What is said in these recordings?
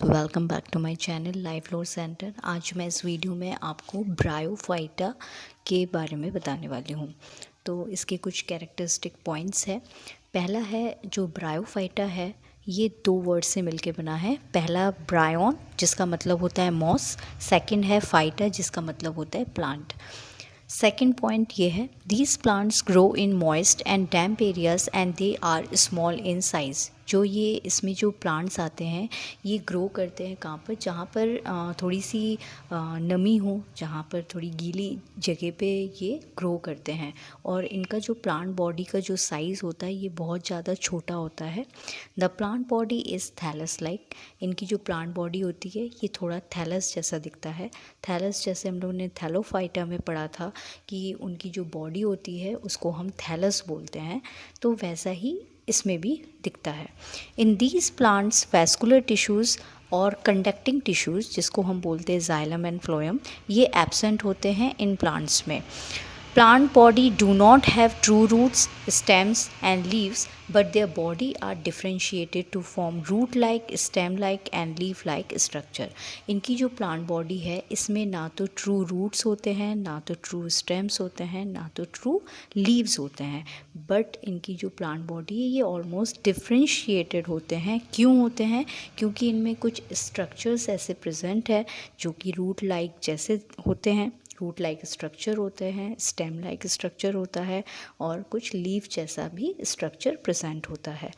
Welcome back to my channel life floor centre. आज मैं इस वीडियो में आपको ब्रायोफाइटा के बारे में बताने वाली हूँ। तो इसके कुछ कैरेक्टरिस्टिक पॉइंट्स है। पहला है जो ब्रायोफाइटा है, ये दो वर्ड से मिलके बना है। पहला ब्रायोन जिसका मतलब होता है मॉस, सेकंड है फाइटा जिसका मतलब होता है प्लांट। सेकेंड पॉइंट ये है, these plants grow in moist and damp areas and they are small in size. जो ये इसमें जो प्लांट्स आते हैं ये ग्रो करते हैं कहाँ पर, जहाँ पर थोड़ी सी नमी हो, जहाँ पर थोड़ी गीली जगह पे ये ग्रो करते हैं। और इनका जो प्लांट बॉडी का जो साइज़ होता है ये बहुत ज़्यादा छोटा होता है। The plant body is thallus like. इनकी जो प्लांट बॉडी होती है ये थोड़ा थैलस जैसा दिखता है। थैलस जैसे हम लोगों ने थैलोफाइटा में पढ़ा था कि उनकी जो बॉडी होती है उसको हम थैलस बोलते हैं, तो वैसा ही इसमें भी दिखता है। In these plants vascular tissues और कंडक्टिंग टिश्यूज़ जिसको हम बोलते हैं जाइलम एंड फ्लोएम, ये एब्सेंट होते हैं इन प्लांट्स में। Plant body do not have true roots, stems and leaves, but their body are differentiated to form root-like, stem-like and leaf-like structure. इनकी जो plant body है इसमें ना तो true roots होते हैं, ना तो true stems होते हैं, ना तो true leaves होते हैं, but इनकी जो plant body है ये almost differentiated होते हैं। क्यों होते हैं? क्योंकि इनमें कुछ structures ऐसे present है जो कि root-like जैसे होते हैं, रूट लाइक स्ट्रक्चर होते हैं, स्टेम लाइक स्ट्रक्चर होता है और कुछ लीफ जैसा भी स्ट्रक्चर प्रेजेंट होता है।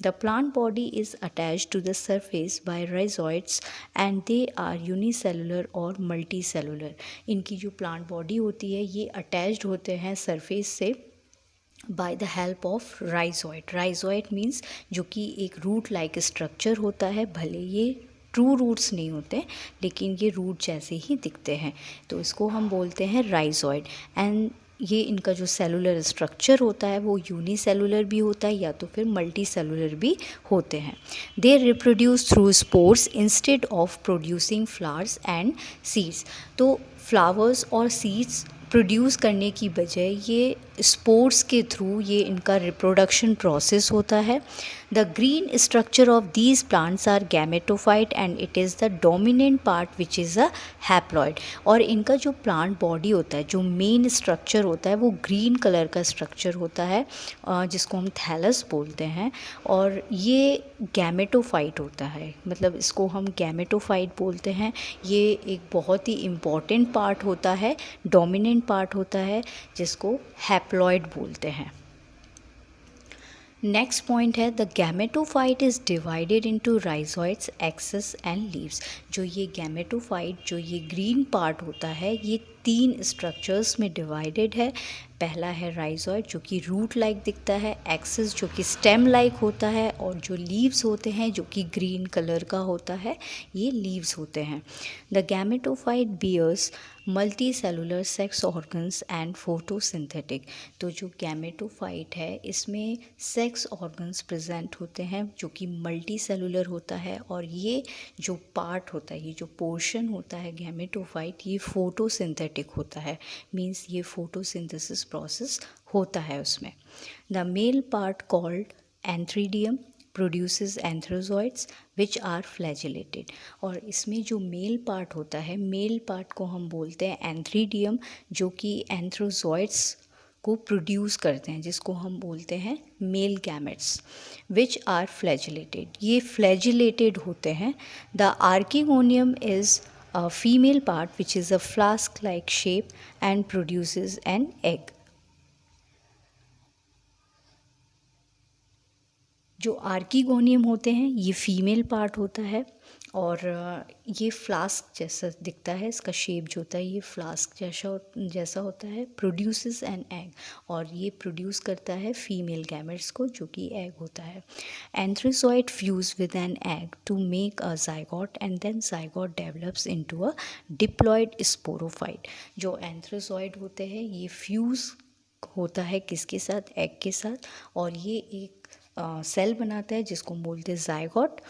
The plant body is attached to the surface by rhizoids and they are unicellular और मल्टी सेलुलर। इनकी जो प्लांट बॉडी होती है ये अटैच्ड होते हैं सरफेस से by the help of rhizoid. Rhizoid means जो कि एक रूट लाइक स्ट्रक्चर होता है, भले ये ट्रू रूट्स नहीं होते लेकिन ये रूट जैसे ही दिखते हैं, तो इसको हम बोलते हैं राइजोइड। एंड ये इनका जो सेलुलर स्ट्रक्चर होता है वो यूनिसेलुलर भी होता है या तो फिर मल्टी सेलुलर भी होते हैं। They reproduce through spores instead of producing flowers and seeds. तो फ्लावर्स और सीड्स प्रोड्यूस करने की बजाय ये स्पोर्स के थ्रू ये इनका रिप्रोडक्शन प्रोसेस होता है। The green structure of these plants are gametophyte and it is the dominant part which is a haploid. और इनका जो प्लांट बॉडी होता है, जो मेन स्ट्रक्चर होता है वो ग्रीन कलर का स्ट्रक्चर होता है जिसको हम थैलस बोलते हैं, और ये गैमेटोफाइट होता है, मतलब इसको हम गैमेटोफाइट बोलते हैं। ये एक बहुत ही इम्पॉर्टेंट पार्ट होता है, डोमिनेंट पार्ट होता है जिसको हैप्लॉइड बोलते हैं। नेक्स्ट पॉइंट है, the gametophyte is divided into rhizoids, axis and leaves. जो ये गैमेटोफाइट, जो ये ग्रीन पार्ट होता है, ये 3 स्ट्रक्चर्स में डिवाइडेड है। पहला है राइजोइड जो कि रूट लाइक दिखता है, एक्सेस जो कि स्टेम लाइक होता है, और जो लीव्स होते हैं जो कि ग्रीन कलर का होता है, ये लीव्स होते हैं। The gametophyte bears multi cellular sex organs and photosynthetic. तो जो गैमेटोफाइट है इसमें सेक्स ऑर्गन्स प्रेजेंट होते हैं जो कि मल्टी सेलुलर होता है, और ये जो पार्ट होता है, ये जो पोर्शन होता है गैमेटोफाइट, ये फोटोसिंथेटिक होता है। मीन्स ये फोटोसिंथेसिस प्रोसेस होता है उसमें। The male part called antheridium produces antherozoids which are flagellated. और इसमें जो मेल पार्ट होता है, मेल पार्ट को हम बोलते हैं एंथ्रीडियम, जो कि एंथ्रोजॉइड्स को प्रोड्यूस करते हैं, जिसको हम बोलते हैं male gametes, which are flagellated. ये फ्लैजिलेटेड होते हैं। The archegonium is a female part which is a flask like shape and produces an egg. जो आर्किगोनियम होते हैं ये फीमेल पार्ट होता है, और ये फ्लास्क जैसा दिखता है, इसका शेप जो होता है ये फ्लास्क जैसा होता है। प्रोड्यूसेस एन एग, और ये प्रोड्यूस करता है फीमेल गैमेट्स को जो कि एग होता है। Antherozoid fuse with an egg to make a zygote and then zygote develops into a diploid sporophyte. जो एंथ्रोजॉइड होते हैं ये फ्यूज़ होता है किसके साथ? एग के साथ, और ये एक सेल बनाता है जिसको बोलते हैं zygote,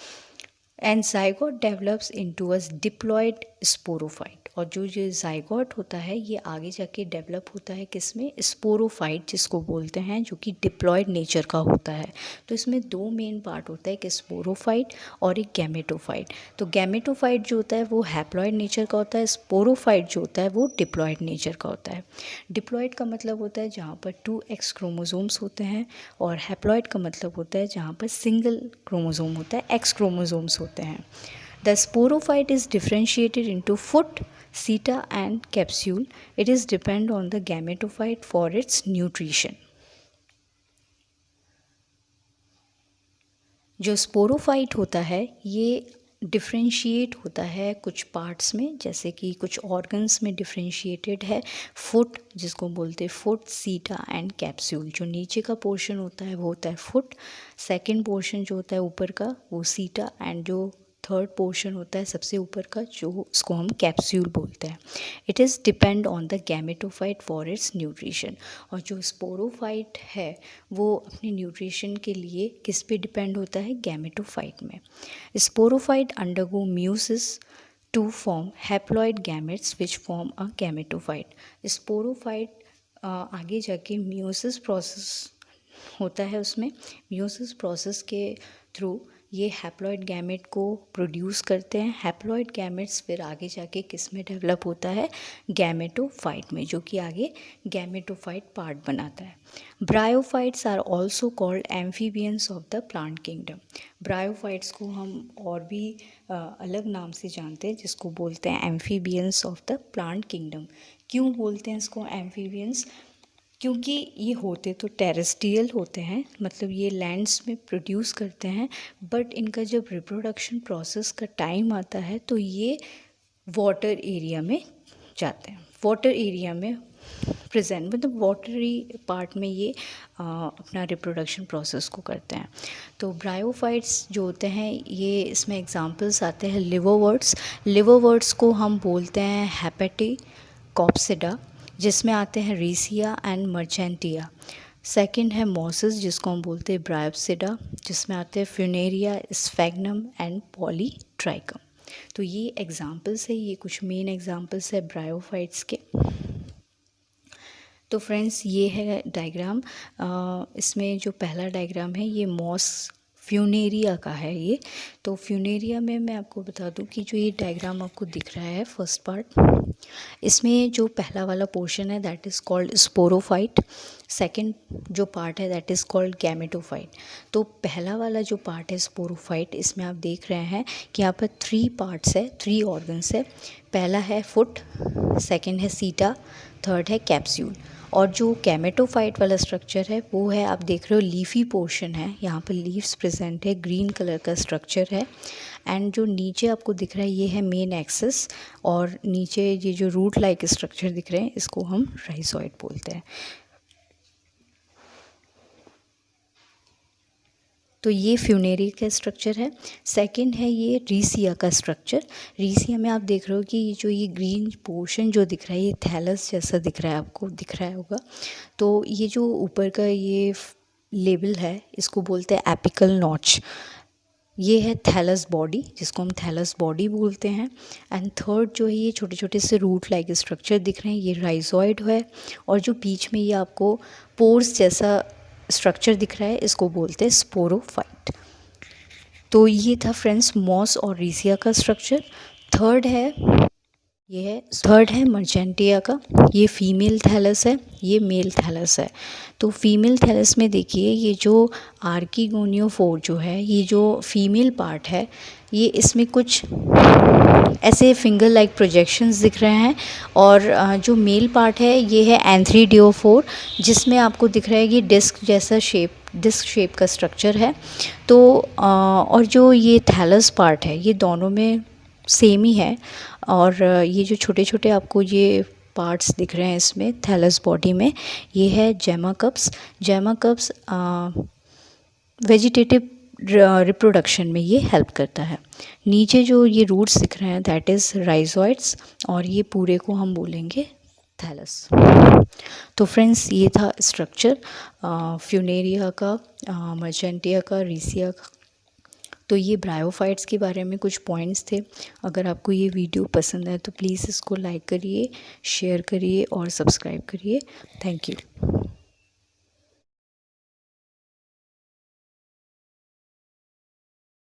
and zygote develops into a diploid sporophyte. और जो ये जाइगोट होता है ये आगे जाके डेवलप होता है किसमें, स्पोरोफाइट जिसको बोलते हैं, जो कि डिप्लॉयड नेचर का होता है। तो इसमें दो मेन पार्ट होता है, एक स्पोरोफाइट और एक गैमेटोफाइट। तो गैमेटोफाइट जो होता है वो हैप्लॉयड नेचर का होता है, स्पोरोफाइट जो होता है वो डिप्लॉयड नेचर का होता है। डिप्लॉयड का मतलब होता है जहाँ पर 2x क्रोमोसोम्स होते हैं, और हैप्लॉयड का मतलब होता है जहाँ पर सिंगल क्रोमोसोम होता है, x क्रोमोसोम्स होते हैं। The sporophyte is differentiated into foot, seta and capsule. It is depend on the gametophyte for its nutrition. जो स्पोरोफाइट होता है ये डिफ्रेंशिएट होता है कुछ पार्ट्स में, जैसे कि कुछ ऑर्गन्स में डिफ्रेंशिएटेड है। फुट जिसको बोलते हैं फुट, सीटा एंड कैप्सूल। जो नीचे का पोर्शन होता है वो होता है फुट, सेकंड पोर्शन जो होता है ऊपर का वो सीटा, एंड जो थर्ड पोर्शन होता है सबसे ऊपर का जो उसको हम कैप्सूल बोलते हैं। It is depend on the gametophyte for its nutrition. और जो स्पोरोफाइट है वो अपने न्यूट्रिशन के लिए किस पे डिपेंड होता है, गैमेटोफाइट में। Sporophyte undergo meiosis to form haploid gametes which form a gametophyte. Sporophyte आगे जाके म्यूसिस प्रोसेस होता है, उसमें म्यूसिस प्रोसेस के थ्रू ये हैप्लॉइड गैमेट को प्रोड्यूस करते हैं। हैप्लॉइड गैमेट्स फिर आगे जाके किस में डेवलप होता है, गैमेटोफाइट में, जो कि आगे गैमेटोफाइट पार्ट बनाता है। Bryophytes are also called amphibians of the plant kingdom. Bryophytes को हम और भी अलग नाम से जानते हैं, जिसको बोलते हैं amphibians of the plant kingdom. क्यों बोलते हैं इसको एम्फीबियंस, क्योंकि ये होते तो टेरेस्ट्रियल होते हैं, मतलब ये लैंड्स में प्रोड्यूस करते हैं, बट इनका जब रिप्रोडक्शन प्रोसेस का टाइम आता है तो ये वाटर एरिया में जाते हैं, वाटर एरिया में प्रेजेंट, मतलब वाटरी पार्ट में ये अपना रिप्रोडक्शन प्रोसेस को करते हैं। तो ब्रायोफाइट्स जो होते हैं ये इसमें एग्जांपल्स आते हैं लिवरवर्ट्स। लिवरवर्ट्स को हम बोलते हैं हेपेटिकॉप्सिडा, जिसमें आते हैं रीसिया एंड मर्चेंटिया। सेकंड है मॉसेस जिसको हम बोलते हैं ब्रायोप्सिडा, जिसमें आते हैं फ्यूनेरिया, स्फैग्नम एंड पॉलीट्राइकम। तो ये एग्जांपल्स है, ये कुछ मेन एग्जांपल्स है ब्रायोफाइट्स के। तो फ्रेंड्स ये है डायग्राम, इसमें जो पहला डायग्राम है ये मॉस फ्यूनेरिया का है ये। तो फ्यूनेरिया में मैं आपको बता दूं कि जो ये डायग्राम आपको दिख रहा है फर्स्ट पार्ट, इसमें जो पहला वाला पोर्शन है that is called sporophyte, second जो पार्ट है दैट इज़ कॉल्ड गैमेटोफाइट। तो पहला वाला जो पार्ट है स्पोरोफाइट, इसमें आप देख रहे हैं कि यहाँ पर 3 पार्ट्स है, 3 ऑर्गन्स है। पहला है फुट, सेकंड है सीटा, थर्ड है कैप्सूल। और जो गैमेटोफाइट वाला स्ट्रक्चर है वो है, आप देख रहे हो लीफी पोर्शन है, यहाँ पर लीव्स प्रेजेंट है, ग्रीन कलर का स्ट्रक्चर है। एंड जो नीचे आपको दिख रहा है ये है मेन एक्सिस, और नीचे ये जो रूट लाइक स्ट्रक्चर दिख रहे हैं इसको हम राइजोइड बोलते हैं। तो ये फ्यूनेरिया का स्ट्रक्चर है। सेकंड है ये रीसिया का स्ट्रक्चर। रीसिया में आप देख रहे हो कि ये जो ये ग्रीन पोर्शन जो दिख रहा है ये थैलस जैसा दिख रहा है, आपको दिख रहा होगा। तो ये जो ऊपर का ये लेबल है इसको बोलते हैं एपिकल नॉच। ये है थैलस बॉडी, जिसको हम थैलस बॉडी बोलते हैं। एंड थर्ड जो है ये छोटे छोटे से रूट लाइक स्ट्रक्चर दिख रहे हैं, ये राइजोइड है। और जो बीच में ये आपको पोर्स जैसा स्ट्रक्चर दिख रहा है इसको बोलते हैं स्पोरोफाइट। तो ये था फ्रेंड्स मॉस और रीसिया का स्ट्रक्चर। थर्ड है मर्चेंटिया का, ये फीमेल थैलस है, ये मेल थैलस है। तो फीमेल थैलस में देखिए ये जो आर्किगोनियोफोर जो है, ये जो फीमेल पार्ट है, ये इसमें कुछ ऐसे फिंगर लाइक प्रोजेक्शंस दिख रहे हैं। और जो मेल पार्ट है ये है एंथ्रीडियोफोर, जिसमें आपको दिख रहा है कि डिस्क जैसा डिस्क शेप का स्ट्रक्चर है। तो और जो ये थैलस पार्ट है ये दोनों में सेम ही है। और ये जो छोटे छोटे आपको ये पार्ट्स दिख रहे हैं इसमें थैलस बॉडी में, ये है जेमाकप्स। जेमाकप्स वेजिटेटिव रिप्रोडक्शन में ये हेल्प करता है। नीचे जो ये रूट्स दिख रहे हैं दैट इज़ राइजोइड्स, और ये पूरे को हम बोलेंगे थैलस। तो फ्रेंड्स ये था स्ट्रक्चर फ्यूनेरिया का, मर्चेंटिया का, रीसिया का। तो ये ब्रायोफाइट्स के बारे में कुछ पॉइंट्स थे। अगर आपको ये वीडियो पसंद है तो प्लीज़ इसको लाइक करिए, शेयर करिए और सब्सक्राइब करिए। Thank you.